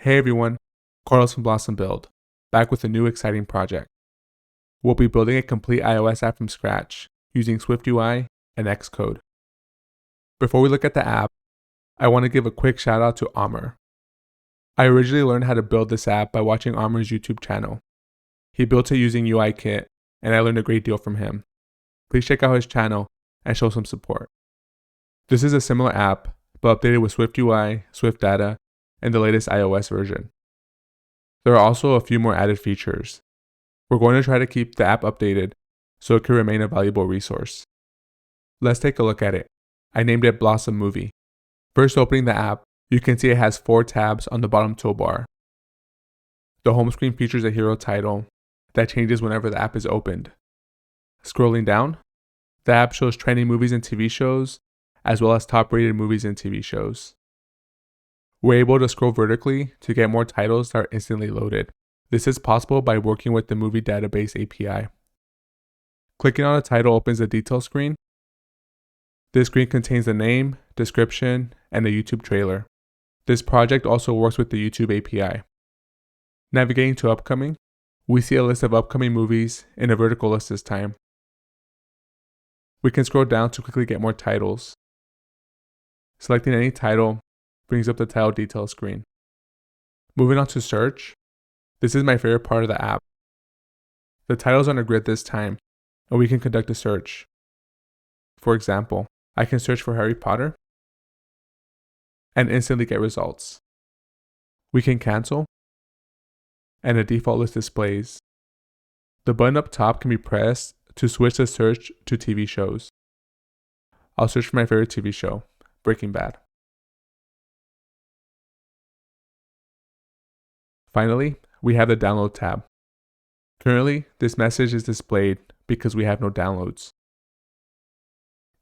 Hey everyone, Carlos from Blossom Build, back with a new exciting project. We'll be building a complete iOS app from scratch using SwiftUI and Xcode. Before we look at the app, I want to give a quick shout out to Amr. I originally learned how to build this app by watching Amr's YouTube channel. He built it using UIKit, and I learned a great deal from him. Please check out his channel and show some support. This is a similar app, but updated with SwiftUI, Swift Data, and the latest iOS version. There are also a few more added features. We're going to try to keep the app updated so it can remain a valuable resource. Let's take a look at it. I named it BlossomMovie. First opening the app, you can see it has 4 tabs on the bottom toolbar. The home screen features a hero title that changes whenever the app is opened. Scrolling down, the app shows trending movies and TV shows, as well as top-rated movies and TV shows. We're able to scroll vertically to get more titles that are instantly loaded. This is possible by working with the Movie Database API. Clicking on a title opens the details screen. This screen contains the name, description, and a YouTube trailer. This project also works with the YouTube API. Navigating to upcoming, we see a list of upcoming movies in a vertical list this time. We can scroll down to quickly get more titles. Selecting any title brings up the title details screen. Moving on to search, this is my favorite part of the app. The title's on a grid this time, and we can conduct a search. For example, I can search for Harry Potter and instantly get results. We can cancel, and a default list displays. The button up top can be pressed to switch the search to TV shows. I'll search for my favorite TV show, Breaking Bad. Finally, we have the download tab. Currently, this message is displayed because we have no downloads.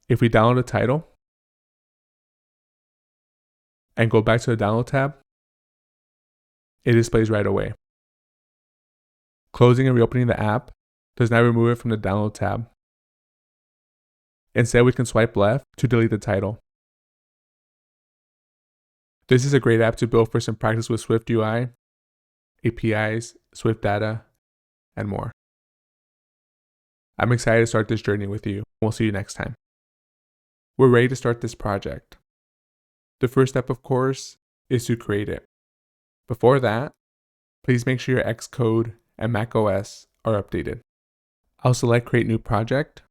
If we download a title and go back to the download tab, it displays right away. Closing and reopening the app does not remove it from the download tab. Instead, we can swipe left to delete the title. This is a great app to build for some practice with SwiftUI, APIs, Swift Data, and more. I'm excited to start this journey with you. We'll see you next time. We're ready to start this project. The first step, of course, is to create it. Before that, please make sure your Xcode and macOS are updated. I'll select Create New Project.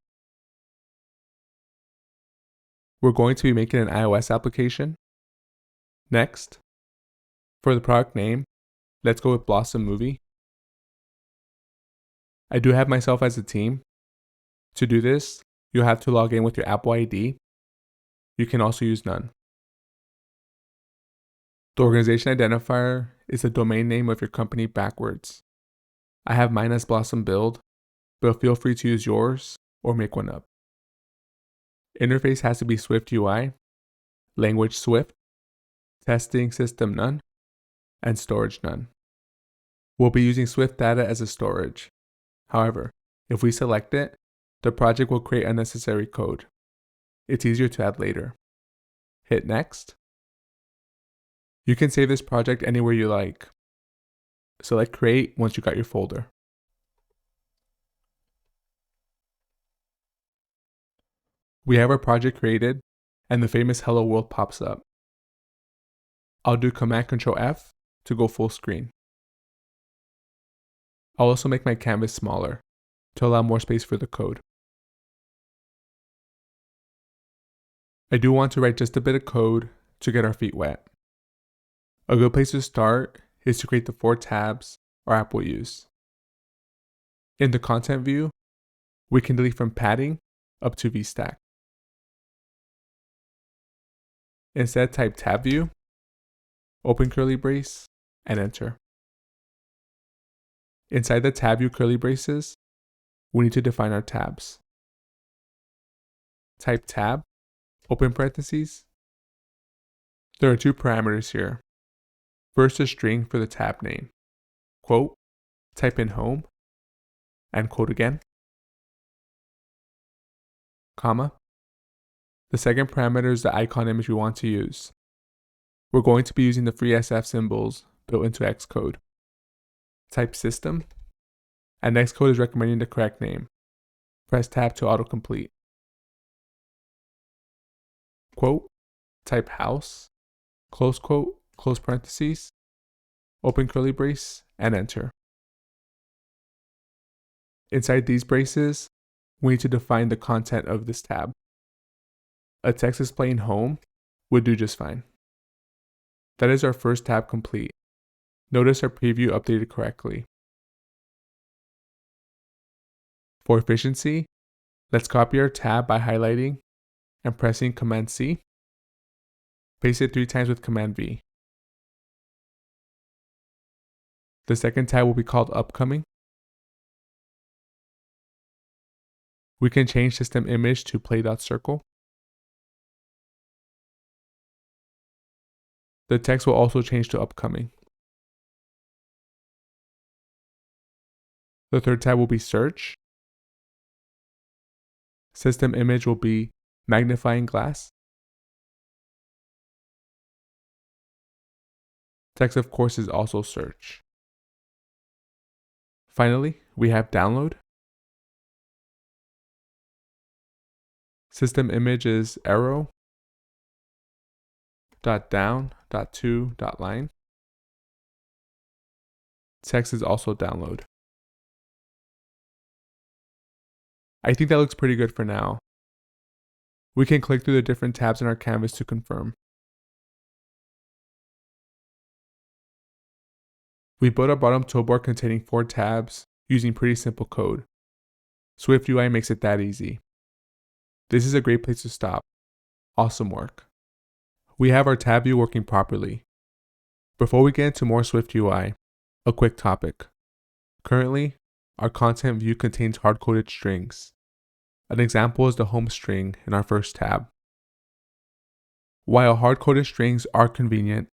We're going to be making an iOS application. Next, for the product name, let's go with BlossomMovie. I do have myself as a team. To do this, you'll have to log in with your Apple ID. You can also use none. The organization identifier is the domain name of your company backwards. I have mine as Blossom Build, but feel free to use yours or make one up. Interface has to be SwiftUI, language Swift, testing system none, and storage none. We'll be using Swift Data as a storage. However, if we select it, the project will create unnecessary code. It's easier to add later. Hit Next. You can save this project anywhere you like. Select Create once you got your folder. We have our project created, and the famous Hello World pops up. I'll do Command-Control-F to go full screen. I'll also make my canvas smaller to allow more space for the code. I do want to write just a bit of code to get our feet wet. A good place to start is to create the 4 tabs our app will use. In the content view, we can delete from padding up to VStack. Instead, type TabView, open curly brace, and enter. Inside the TabView curly braces, we need to define our tabs. Type tab, open parentheses. There are 2 parameters here. First, a string for the tab name. Quote, type in home, and quote again, comma. The second parameter is the icon image we want to use. We're going to be using the free SF symbols built into Xcode. Type system, and Xcode is recommending the correct name. Press tab to autocomplete. Quote, type house, close quote, close parentheses, open curly brace, and enter. Inside these braces, we need to define the content of this tab. A text displaying home would do just fine. That is our first tab complete. Notice our preview updated correctly. For efficiency, let's copy our tab by highlighting and pressing Command C. Paste it 3 times with Command V. The second tab will be called Upcoming. We can change system image to play.circle. The text will also change to Upcoming. The third tab will be Search. System image will be magnifying glass. Text, of course, is also search. Finally, we have download. System image is arrow, .down, .to, .line. Text is also download. I think that looks pretty good for now. We can click through the different tabs in our canvas to confirm. We built a bottom toolbar containing 4 tabs using pretty simple code. SwiftUI makes it that easy. This is a great place to stop. Awesome work. We have our tab view working properly. Before we get into more SwiftUI, a quick topic. Currently, our content view contains hard-coded strings. An example is the home string in our first tab. While hard-coded strings are convenient,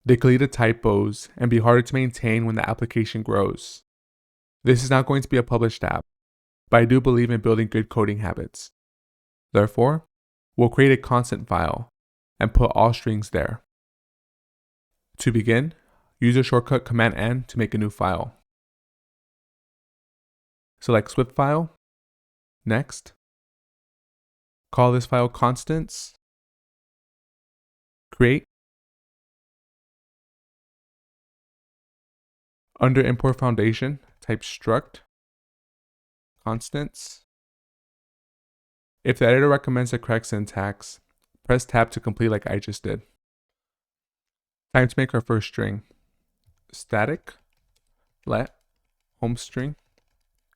they can lead to typos and be harder to maintain when the application grows. This is not going to be a published app, but I do believe in building good coding habits. Therefore, we'll create a constant file and put all strings there. To begin, use the shortcut Command-N to make a new file. Select Swift File. Next. Call this file constants. Create. Under Import Foundation, type struct constants. If the editor recommends the correct syntax, press tab to complete like I just did. Time to make our first string. Static let home string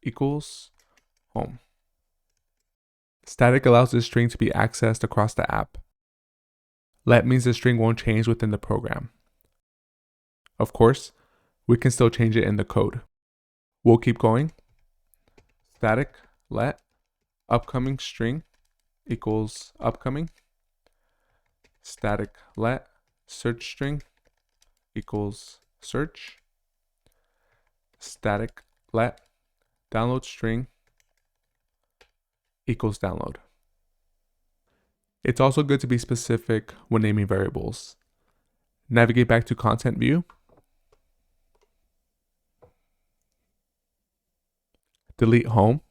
equals home. Static allows this string to be accessed across the app. Let means the string won't change within the program. Of course, we can still change it in the code. We'll keep going. Static let upcoming string equals upcoming. Static let search string equals search. Static let download string equals download. It's also good to be specific when naming variables. Navigate back to content view. Delete home.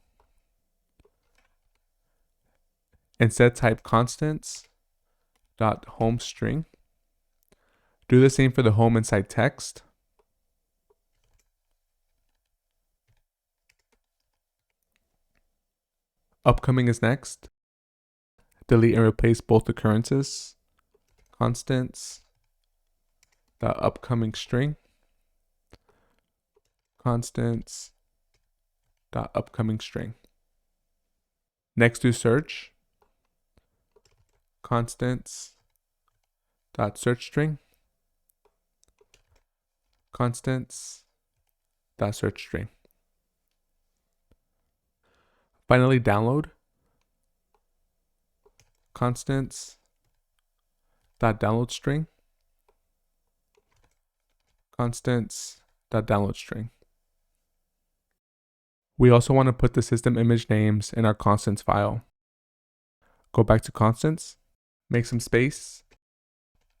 Instead type constants dot home string. Do the same for the home inside text. Upcoming is next. Delete and replace both occurrences. Constants dot upcoming string. Constants dot upcoming string. Next do search. Constants dot search string. Constants dot search string. Finally download. Constants dot download string. Constants dot download string. We also want to put the system image names in our constants file. Go back to constants, make some space,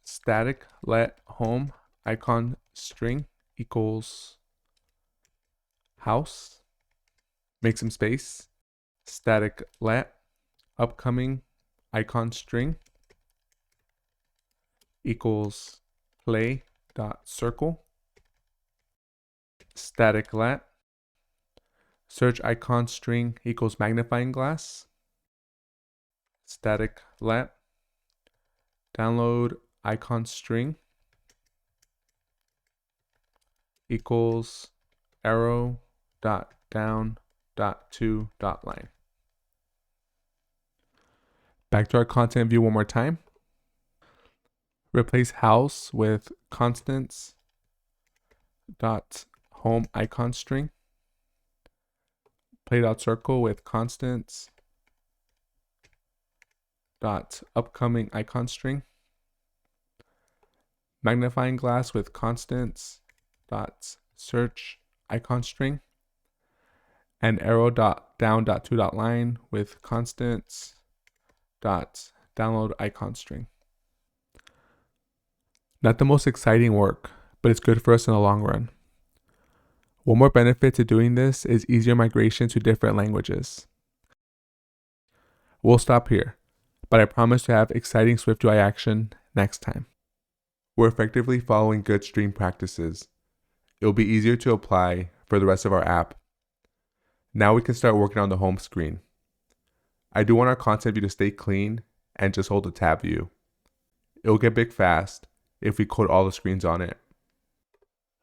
static let home icon string equals house, make some space, static let upcoming icon string equals play dot circle, static let search icon string equals magnifying glass, static let download icon string equals arrow dot down dot to dot line. Back to our content view one more time. Replace house with constants dot home icon string, play dot circle with constants dot upcoming icon string, magnifying glass with constants dot search icon string, and arrow dot down dot to dot line with constants dot download icon string. Not the most exciting work, but it's good for us in the long run. One more benefit to doing this is easier migration to different languages. We'll stop here, but I promise to have exciting SwiftUI action next time. We're effectively following good string practices. It'll be easier to apply for the rest of our app. Now we can start working on the home screen. I do want our content view to stay clean and just hold the tab view. It'll get big fast if we code all the screens on it.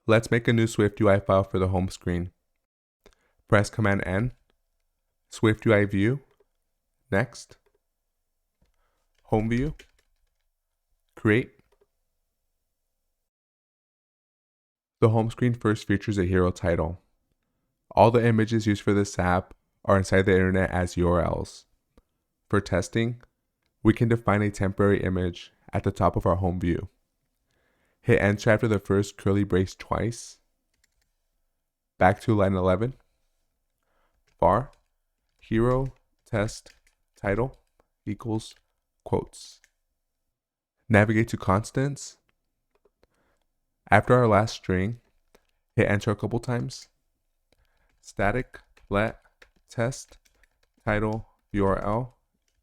Let's make a new SwiftUI file for the home screen. Press Command N, SwiftUI view, next, home view, create. The home screen first features a hero title. All the images used for this app are inside the internet as URLs. For testing, we can define a temporary image at the top of our home view. Hit enter after the first curly brace twice. Back to line 11. Var hero test title equals quotes. Navigate to constants. After our last string, hit enter a couple times. Static let test title URL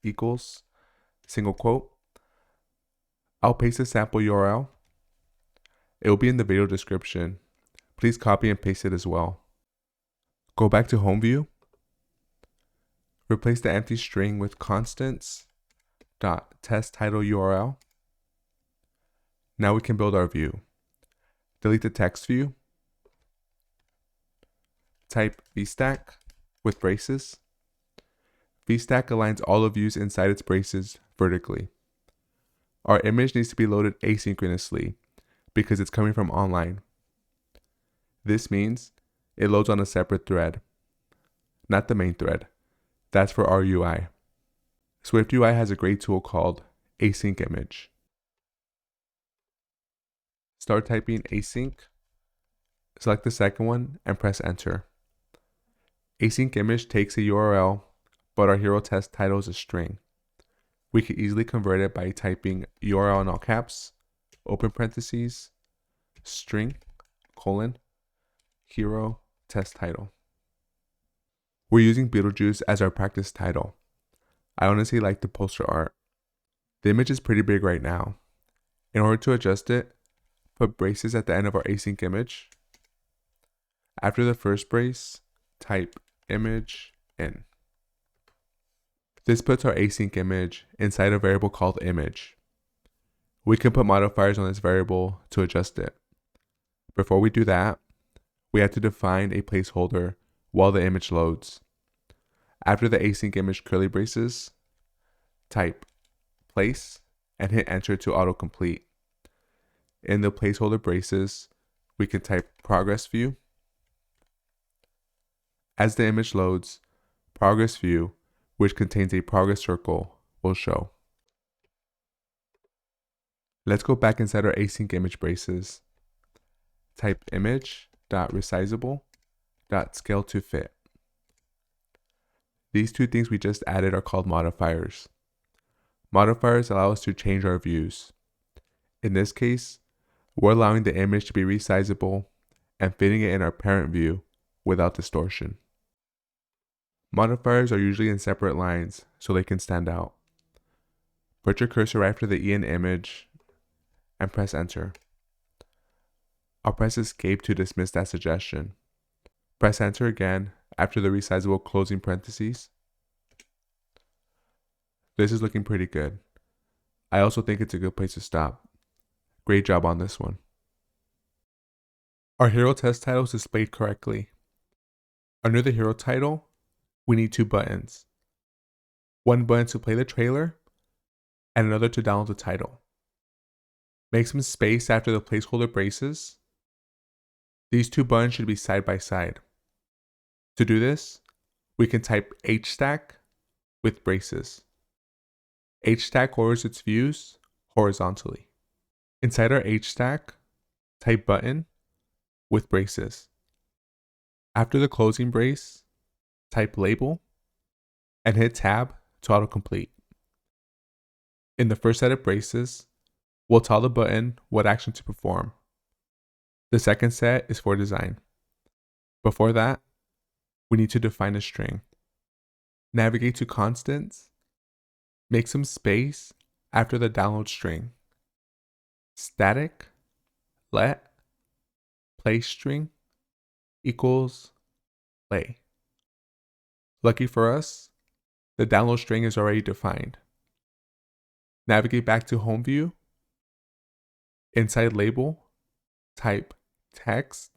equals single quote. I'll paste a sample URL. It will be in the video description. Please copy and paste it as well. Go back to home view. Replace the empty string with constants dot test title URL. Now we can build our view. Delete the text view. Type vstack with braces. Vstack aligns all the views inside its braces vertically. Our image needs to be loaded asynchronously because it's coming from online. This means it loads on a separate thread, not the main thread. That's for our UI. SwiftUI has a great tool called AsyncImage. Start typing async, select the second one, and press enter. AsyncImage takes a URL, but our hero test title is a string. We can easily convert it by typing URL in all caps, open parentheses, string, colon, hero test title. We're using Beetlejuice as our practice title. I honestly like the poster art. The image is pretty big right now. In order to adjust it, put braces at the end of our async image. After the first brace, type image in. This puts our async image inside a variable called image. We can put modifiers on this variable to adjust it. Before we do that, we have to define a placeholder while the image loads. After the async image curly braces, type place and hit enter to autocomplete. In the placeholder braces, we can type progress view. As the image loads, progress view, which contains a progress circle, will show. Let's go back inside our async image braces. Type image.resizable.scale to fit. These two things we just added are called modifiers. Modifiers allow us to change our views. In this case, We're allowing the image to be resizable and fitting it in our parent view without distortion. Modifiers are usually in separate lines so they can stand out. Put your cursor right after the E in image and press enter. I'll press escape to dismiss that suggestion. Press enter again after the resizable closing parentheses. This is looking pretty good. I also think it's a good place to stop. Great job on this one. Our hero test title is displayed correctly. Under the hero title, we need 2 buttons. One button to play the trailer, and another to download the title. Make some space after the placeholder braces. These 2 buttons should be side by side. To do this, we can type hstack with braces. hstack orders its views horizontally. Inside our hstack, type button with braces. After the closing brace, type label and hit tab to autocomplete. In the first set of braces, we'll tell the button what action to perform. The second set is for design. Before that, we need to define a string. Navigate to constants. Make some space after the download string. Static let play string equals play. Lucky for us, the download string is already defined. Navigate back to home view. Inside label, type text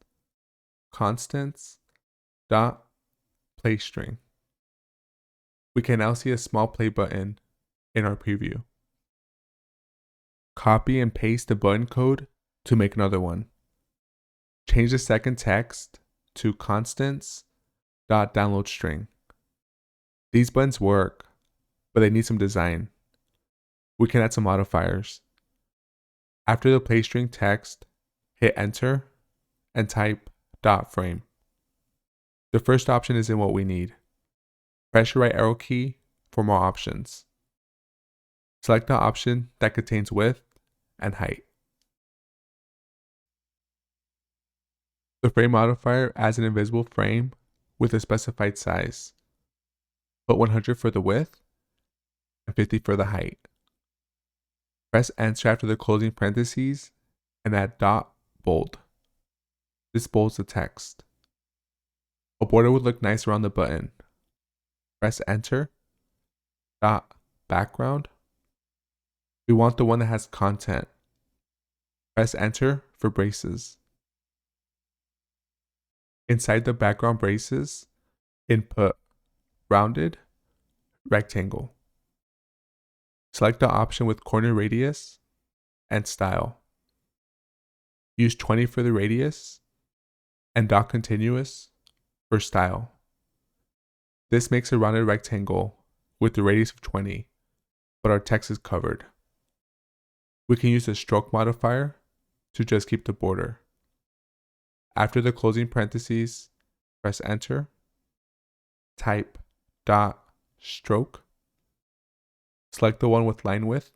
constants dot play string. We can now see a small play button in our preview. Copy and paste the button code to make another one. Change the second text to constants dot download string. These buttons work, but they need some design. We can add some modifiers. After the play string text, hit enter and type dot frame. The first option isn't what we need. Press your right arrow key for more options. Select the option that contains width and height. The frame modifier adds an invisible frame with a specified size. Put 100 for the width and 50 for the height. Press enter after the closing parentheses and add dot bold. This bolds the text. A border would look nice around the button. Press enter. Dot background. We want the one that has content. Press enter for braces. Inside the background braces, input rounded rectangle. Select the option with corner radius and style. Use 20 for the radius and dot continuous for style. This makes a rounded rectangle with the radius of 20, but our text is covered. We can use the stroke modifier to just keep the border. After the closing parentheses, press enter, type dot stroke, select the one with line width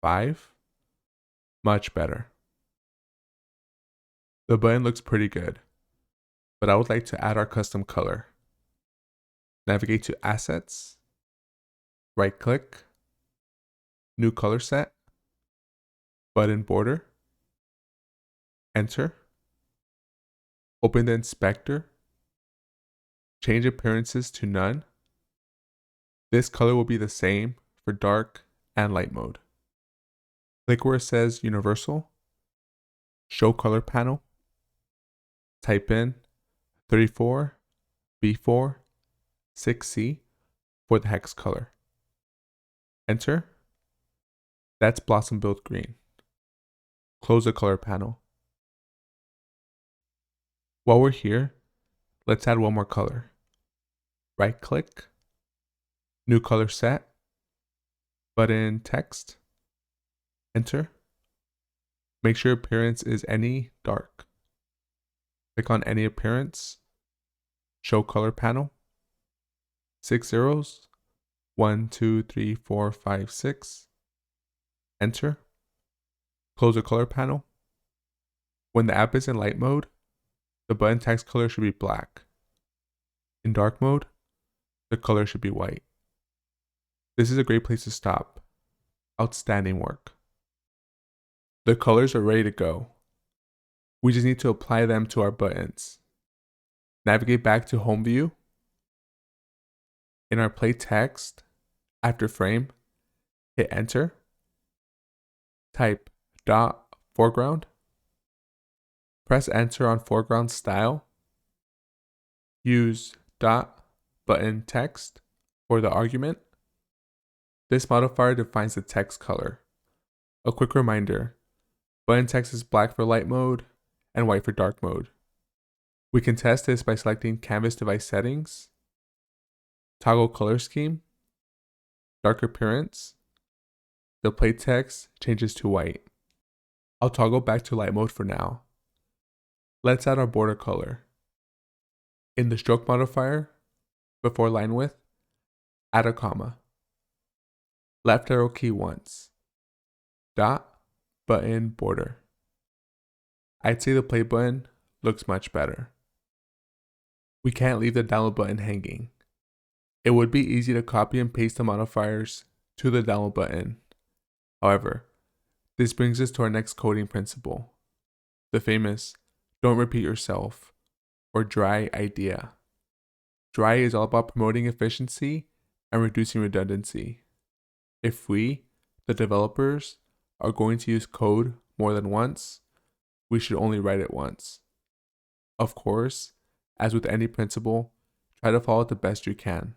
5, much better. The button looks pretty good, but I would like to add our custom color. Navigate to Assets, right click, New Color Set, Button Border, enter, open the inspector, change appearances to none. This color will be the same for dark and light mode. Click where it says Universal, Show Color Panel, type in 34B4 6C for the hex color. Enter. That's Blossom Build Green. Close the color panel. While we're here, let's add one more color. Right click, New Color Set, Button Text, enter. Make sure appearance is any dark. Click on any appearance, Show Color Panel, 6 zeros, 1, 2, 3, 4, 5, 6, enter. Close the color panel. When the app is in light mode, the button text color should be black. In dark mode, the color should be white. This is a great place to stop. Outstanding work. The colors are ready to go. We just need to apply them to our buttons. Navigate back to Home View. In our Play Text, after frame, hit Enter. Type dot foreground. Press Enter on foreground style. Use dot button text for the argument. This modifier defines the text color. A quick reminder, button text is black for light mode and white for dark mode. We can test this by selecting Canvas Device Settings, Toggle Color Scheme, Dark Appearance. The play text changes to white. I'll toggle back to light mode for now. Let's add our border color. In the stroke modifier, before line width, add a comma. Left arrow key once. Dot button border. I'd say the play button looks much better. We can't leave the download button hanging. It would be easy to copy and paste the modifiers to the download button. However, this brings us to our next coding principle, the famous don't repeat yourself or dry idea. Dry is all about promoting efficiency and reducing redundancy. If we, the developers, are going to use code more than once, we should only write it once. Of course, as with any principle, try to follow it the best you can.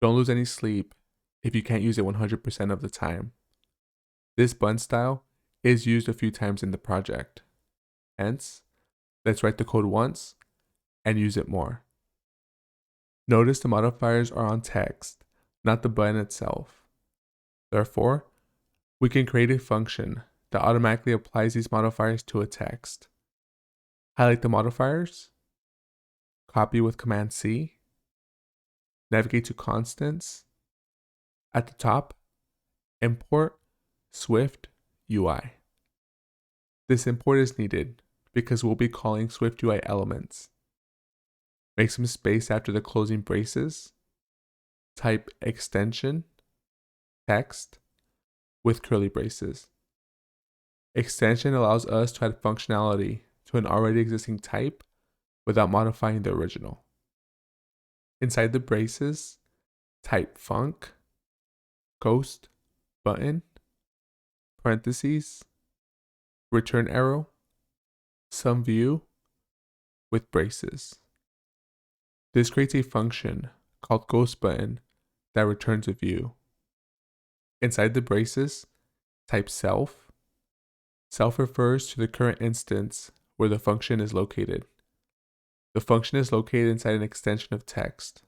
Don't lose any sleep if you can't use it 100% of the time. This button style is used a few times in the project. Hence, let's write the code once and use it more. Notice the modifiers are on text, not the button itself. Therefore, we can create a function that automatically applies these modifiers to a text. Highlight the modifiers, copy with Command C, navigate to constants. At the top, import SwiftUI. This import is needed because we'll be calling SwiftUI elements. Make some space after the closing braces. Type extension text with curly braces. Extension allows us to add functionality to an already existing type without modifying the original. Inside the braces, type func, ghost, button, parentheses, return arrow, some view with braces. This creates a function called ghostButton that returns a view. Inside the braces, type self. Self refers to the current instance where the function is located. The function is located inside an extension of text.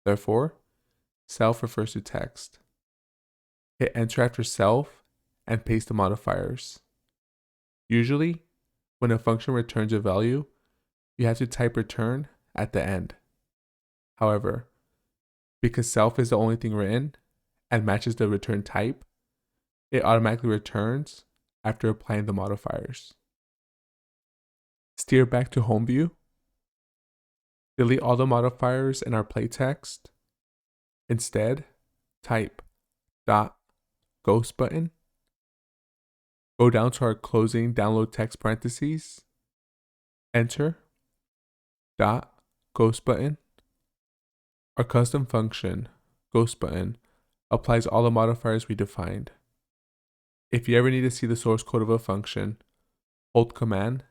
Therefore, self refers to text. Hit enter after self and paste the modifiers. Usually, when a function returns a value, you have to type return at the end. However, because self is the only thing written and matches the return type, it automatically returns after applying the modifiers. Steer back to home view. Delete all the modifiers in our play text. Instead, type .ghostButton. Go down to our closing download text parentheses. Enter .ghostButton. Our custom function, ghostButton, applies all the modifiers we defined. If you ever need to see the source code of a function, hold Command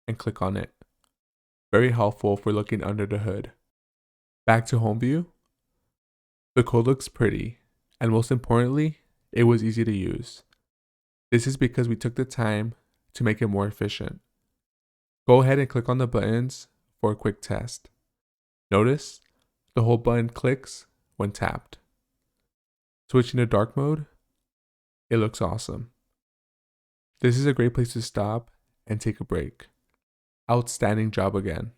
and click on it. Very helpful if we're looking under the hood. Back to home view. The code looks pretty, and most importantly, it was easy to use. This is because we took the time to make it more efficient. Go ahead and click on the buttons for a quick test. Notice the whole button clicks when tapped. Switching to dark mode, it looks awesome. This is a great place to stop and take a break. Outstanding job again.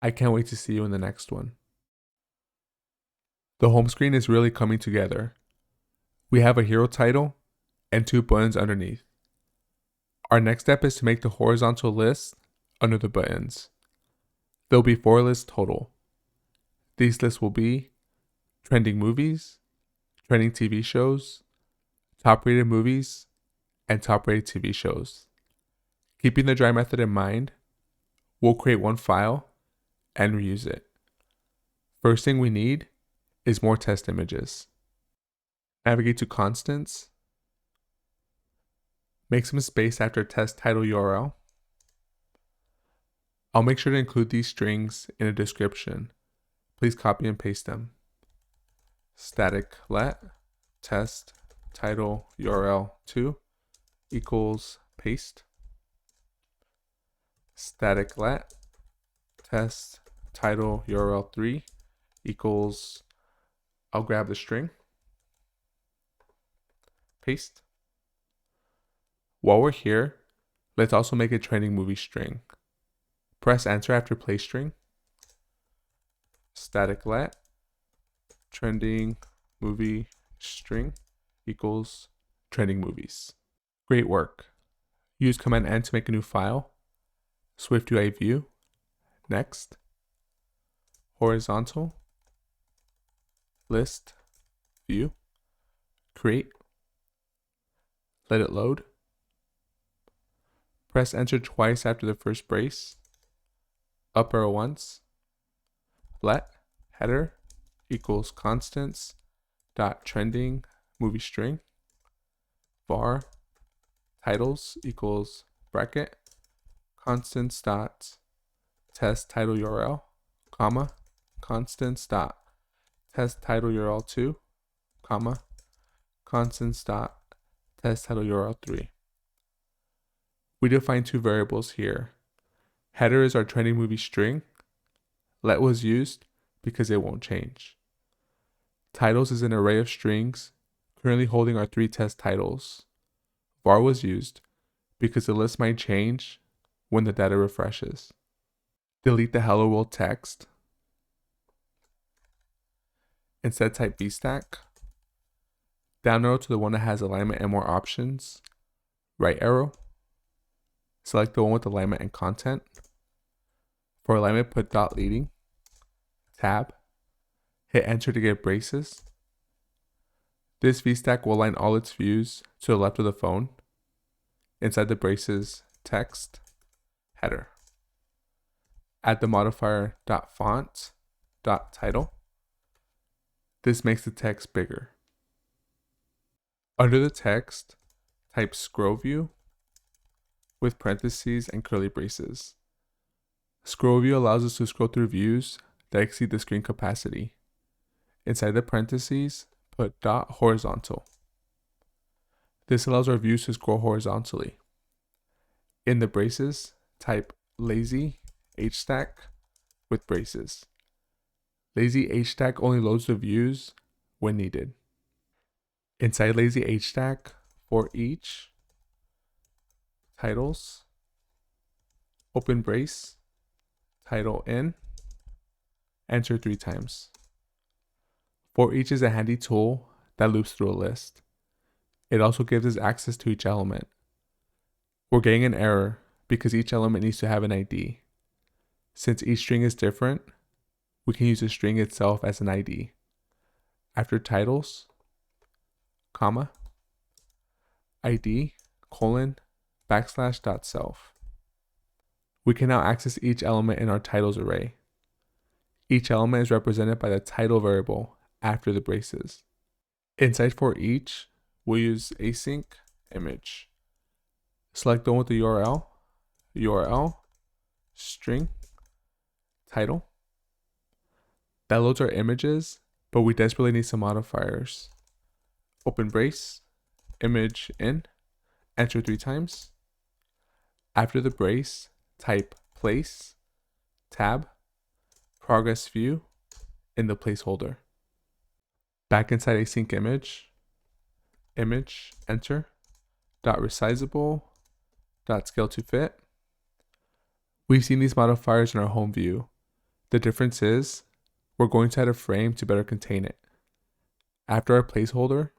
I can't wait to see you in the next one. The home screen is really coming together. We have a hero title and 2 buttons underneath. Our next step is to make the horizontal list under the buttons. There will be 4 lists total. These lists will be trending movies, trending TV shows, top rated movies, and top rated TV shows. Keeping the dry method in mind, we'll create one file and reuse it. First thing we need is more test images. Navigate to constants, make some space after test title URL. I'll make sure to include these strings in a description. Please copy and paste them. Static let test title URL 2 equals paste. Static let test title URL 3 equals, I'll grab the string, paste. While we're here, let's also make a trending movie string. Press enter after place string. Static let trending movie string equals trending movies. Great work. Use Command N to make a new file. SwiftUI view. Next. Horizontal. List. View. Create. Let it load. Press enter twice after the first brace. Up arrow once. Let header equals constants dot trending movie string. Var titles equals bracket constants dot test title URL, comma, constants dot test title URL 2, comma, constants dot test title URL 3. We define 2 variables here. Header is our trending movie string. Let was used because it won't change. Titles is an array of strings currently holding our 3 test titles. Var was used because the list might change when the data refreshes. Delete the hello world text. Instead type vstack. Down arrow to the one that has alignment and more options. Right arrow. Select the one with alignment and content. For alignment, put dot leading. Tab. Hit enter to get braces. This vstack will align all its views to the left of the phone. Inside the braces, text, header. Add the modifier .font, .title. This makes the text bigger. Under the text, type scroll view with parentheses and curly braces. Scroll view allows us to scroll through views that exceed the screen capacity. Inside the parentheses, put .horizontal. This allows our views to scroll horizontally. In the braces, type lazy hstack with braces. Lazy hstack only loads the views when needed. Inside lazy hstack, for each titles, open brace, title in, enter 3 times. For each is a handy tool that loops through a list. It also gives us access to each element. We're getting an error because each element needs to have an ID. Since each string is different, we can use the string itself as an ID. After titles, comma, ID, colon, backslash dot self. We can now access each element in our titles array. Each element is represented by the title variable after the braces. Inside for each, we'll use AsyncImage. Select the one with the URL, string, title. That loads our images, but we desperately need some modifiers. Open brace, image in, enter 3 times. After the brace, type place, tab, progress view in the placeholder. Back inside AsyncImage, image, enter, .resizable, .scale to fit. We've seen these modifiers in our home view. The difference is we're going to add a frame to better contain it. After our placeholder,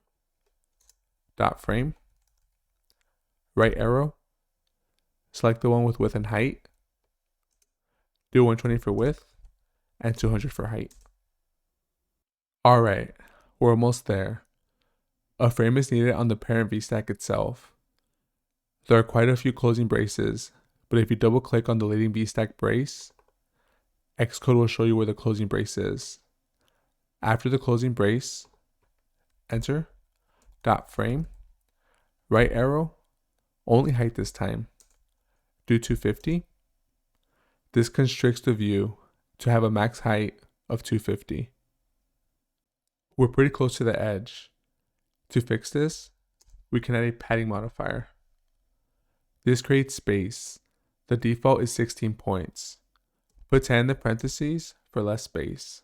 .frame, right arrow, Select the one with width and height. Do 120 for width and 200 for height. Alright, we're almost there. A frame is needed on the parent VStack itself. There are quite a few closing braces, but if you double click on the leading VStack brace, Xcode will show you where the closing brace is. After the closing brace, enter, dot frame, right arrow, only height this time, do 250. This constricts the view to have a max height of 250. We're pretty close to the edge. To fix this, we can add a padding modifier. This creates space. The default is 16 points. Put 10 in the parentheses for less space.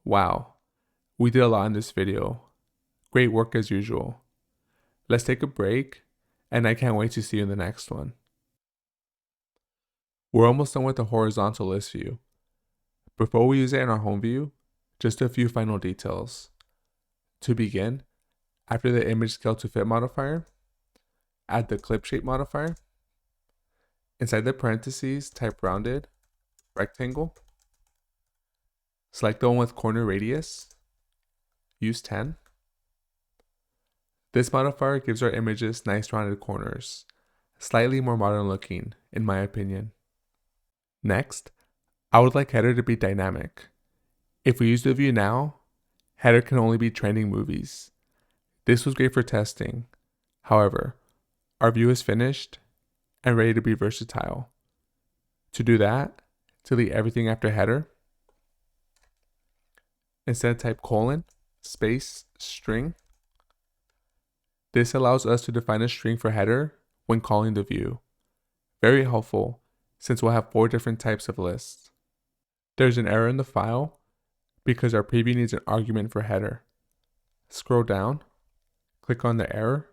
Wow, we did a lot in this video. Great work as usual. Let's take a break, and I can't wait to see you in the next one. We're almost done with the horizontal list view. Before we use it in our home view, just a few final details. To begin, after the image scale to fit modifier, add the clip shape modifier. Inside the parentheses, type rounded, rectangle. Select the one with corner radius. Use 10. This modifier gives our images nice rounded corners, slightly more modern looking, in my opinion. Next, I would like header to be dynamic. If we use the view now, header can only be trending movies. This was great for testing. However, our view is finished and ready to be versatile. To do that, delete everything after header. Instead, type colon, space, string. This allows us to define a string for header when calling the view. Very helpful, since we'll have 4 different types of lists. There's an error in the file because our preview needs an argument for header. Scroll down, click on the error,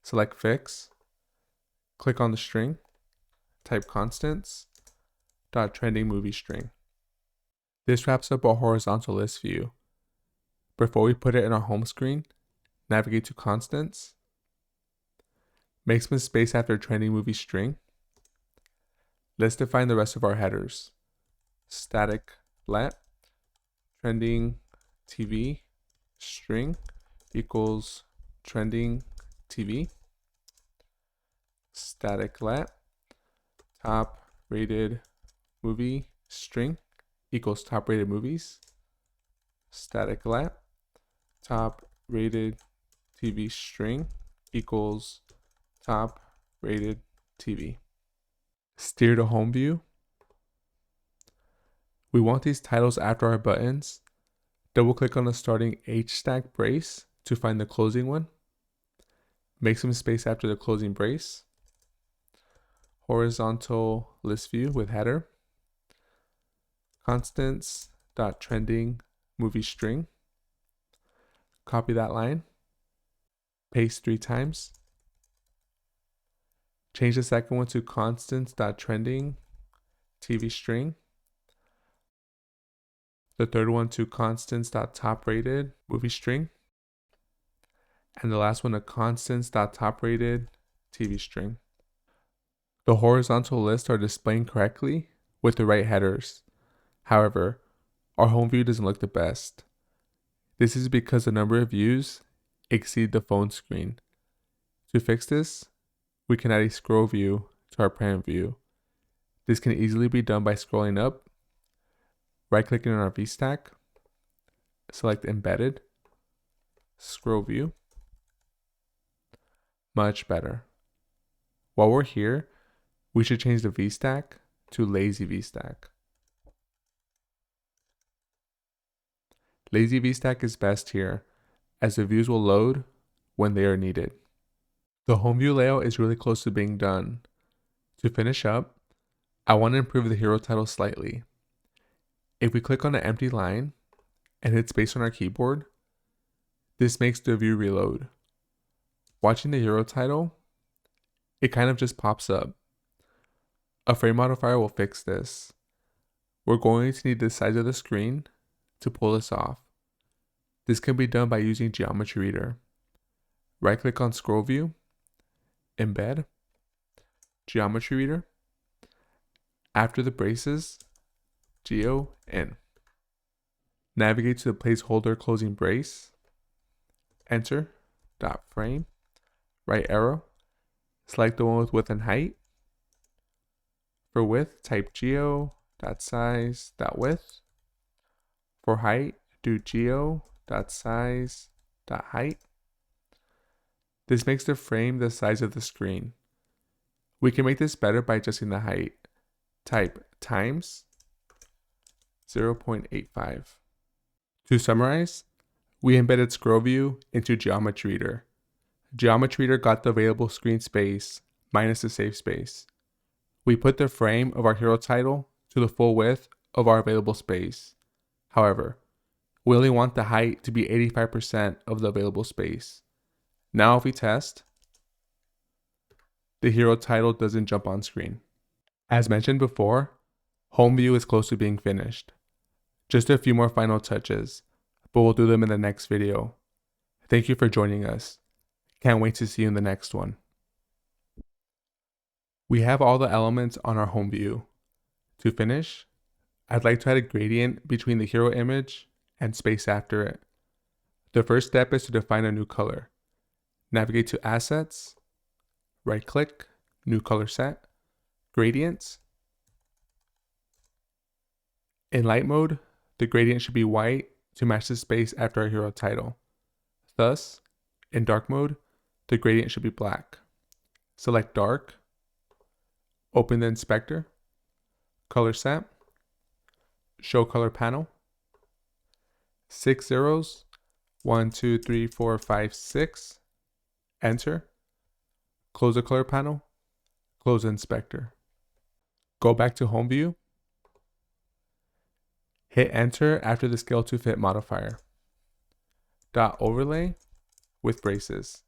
select fix, click on the string, type constants, .trending movie string. This wraps up our horizontal list view. Before we put it in our home screen, navigate to constants, make some space after trending movie string. Let's define the rest of our headers. Static let trending TV string equals trending TV. Static let top rated movie string equals top rated movies. Static let top rated TV string equals top rated TV. Steer to home view. We want these titles after our buttons. Double click on the starting H-stack brace to find the closing one. Make some space after the closing brace. Horizontal list view with header. Constants.trending movie string. Copy that line. Paste 3 times. Change the second one to constants.trending TV string. The third one to constants.toprated movie string. And the last one to constants.toprated TV string. The horizontal lists are displaying correctly with the right headers. However, our home view doesn't look the best. This is because the number of views exceed the phone screen. To fix this, we can add a scroll view to our parent view. This can easily be done by scrolling up, right-clicking on our VStack, select Embedded, Scroll View. Much better. While we're here, we should change the VStack to Lazy VStack. Lazy VStack is best here, as the views will load when they are needed. The home view layout is really close to being done. To finish up, I want to improve the hero title slightly. If we click on an empty line and hit space on our keyboard, this makes the view reload. Watching the hero title, it kind of just pops up. A frame modifier will fix this. We're going to need the size of the screen to pull this off. This can be done by using Geometry Reader. Right-click on Scroll View, Embed, Geometry Reader. After the braces, Geo in. Navigate to the placeholder closing brace. Enter, dot frame, right arrow, select the one with width and height. For width, type geo, dot size, dot width. For height, do geo, dot size, dot height. This makes the frame the size of the screen. We can make this better by adjusting the height. Type times 0.85. To summarize, we embedded Scroll View into Geometry Reader. Geometry Reader got the available screen space minus the save space. We put the frame of our hero title to the full width of our available space. However, we only want the height to be 85% of the available space. Now if we test, the hero title doesn't jump on screen. As mentioned before, home view is close to being finished. Just a few more final touches, but we'll do them in the next video. Thank you for joining us. Can't wait to see you in the next one. We have all the elements on our home view. To finish, I'd like to add a gradient between the hero image and space after it. The first step is to define a new color. Navigate to Assets, right-click, New Color Set, Gradients. In light mode, the gradient should be white to match the space after our hero title. Thus, in dark mode, the gradient should be black. Select Dark, open the inspector, Color Set, Show Color Panel, 6 zeros, 1, 2, 3, 4, 5, 6, enter, close the color panel, close the inspector. Go back to home view, hit enter after the scale to fit modifier. Dot overlay with braces.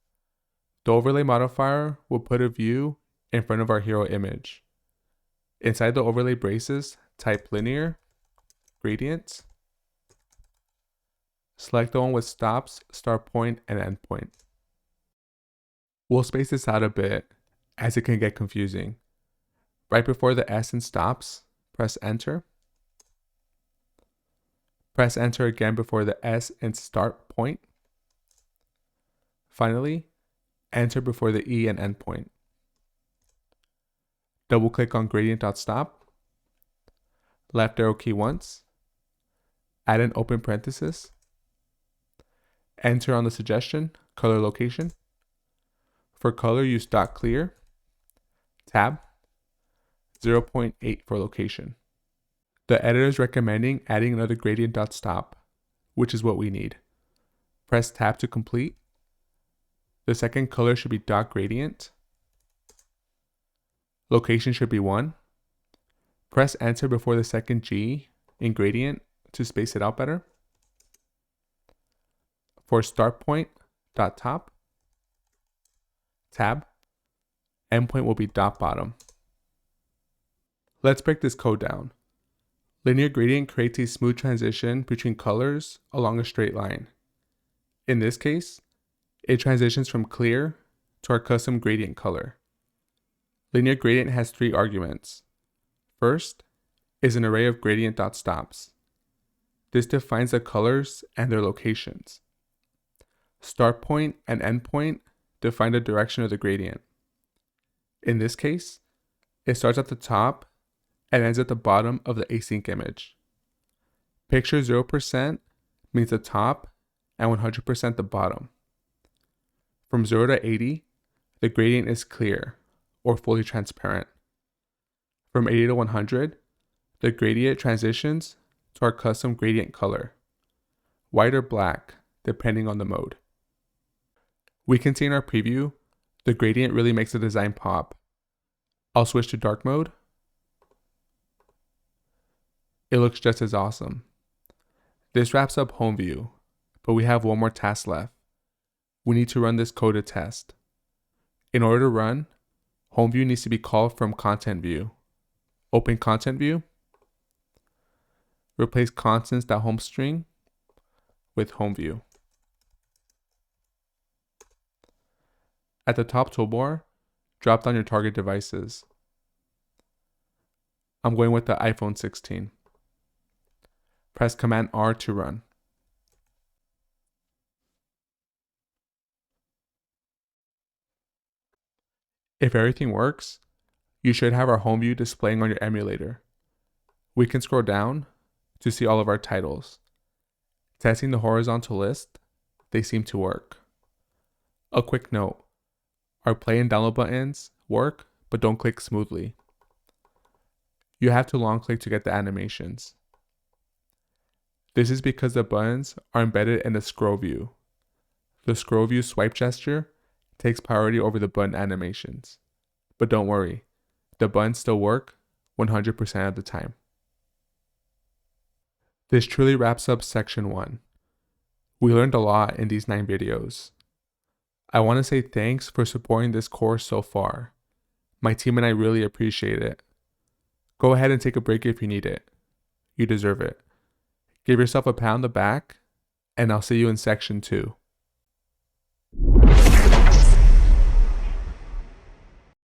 The overlay modifier will put a view in front of our hero image. Inside the overlay braces, type linear, gradient. Select the one with stops, start point, and end point. We'll space this out a bit as it can get confusing. Right before the S in stops, press enter. Press enter again before the S in start point. Finally, enter before the E and end point. Double click on gradient.stop. Left arrow key once. Add an open parenthesis. Enter on the suggestion, color location. For color, use dot clear. Tab. 0.8 for location. The editor is recommending adding another gradient.stop, which is what we need. Press tab to complete. The second color should be dot gradient. Location should be 1. Press enter before the second G in gradient to space it out better. For start point, dot top. Tab. Endpoint will be dot bottom. Let's break this code down. Linear gradient creates a smooth transition between colors along a straight line. In this case, it transitions from clear to our custom gradient color. Linear gradient has 3 arguments. First is an array of gradient.stops. This defines the colors and their locations. Start point and end point define the direction of the gradient. In this case, it starts at the top and ends at the bottom of the async image. Picture 0% means the top and 100% the bottom. From 0 to 80, the gradient is clear or fully transparent. From 80 to 100, the gradient transitions to our custom gradient color, white or black, depending on the mode. We can see in our preview, the gradient really makes the design pop. I'll switch to dark mode. It looks just as awesome. This wraps up home view, but we have one more task left. We need to run this code to test. In order to run, home view needs to be called from content view. Open content view. Replace constants.homeString with home view. At the top toolbar, drop down your target devices. I'm going with the iPhone 16. Press Command R to run. If everything works, you should have our home view displaying on your emulator. We can scroll down to see all of our titles. Testing the horizontal list, they seem to work. A quick note, our play and download buttons work, but don't click smoothly. You have to long click to get the animations. This is because the buttons are embedded in the scroll view. The scroll view swipe gesture takes priority over the button animations. But don't worry, the buttons still work 100% of the time. This truly wraps up section 1. We learned a lot in these 9 videos. I want to say thanks for supporting this course so far. My team and I really appreciate it. Go ahead and take a break if you need it. You deserve it. Give yourself a pat on the back, and I'll see you in section 2.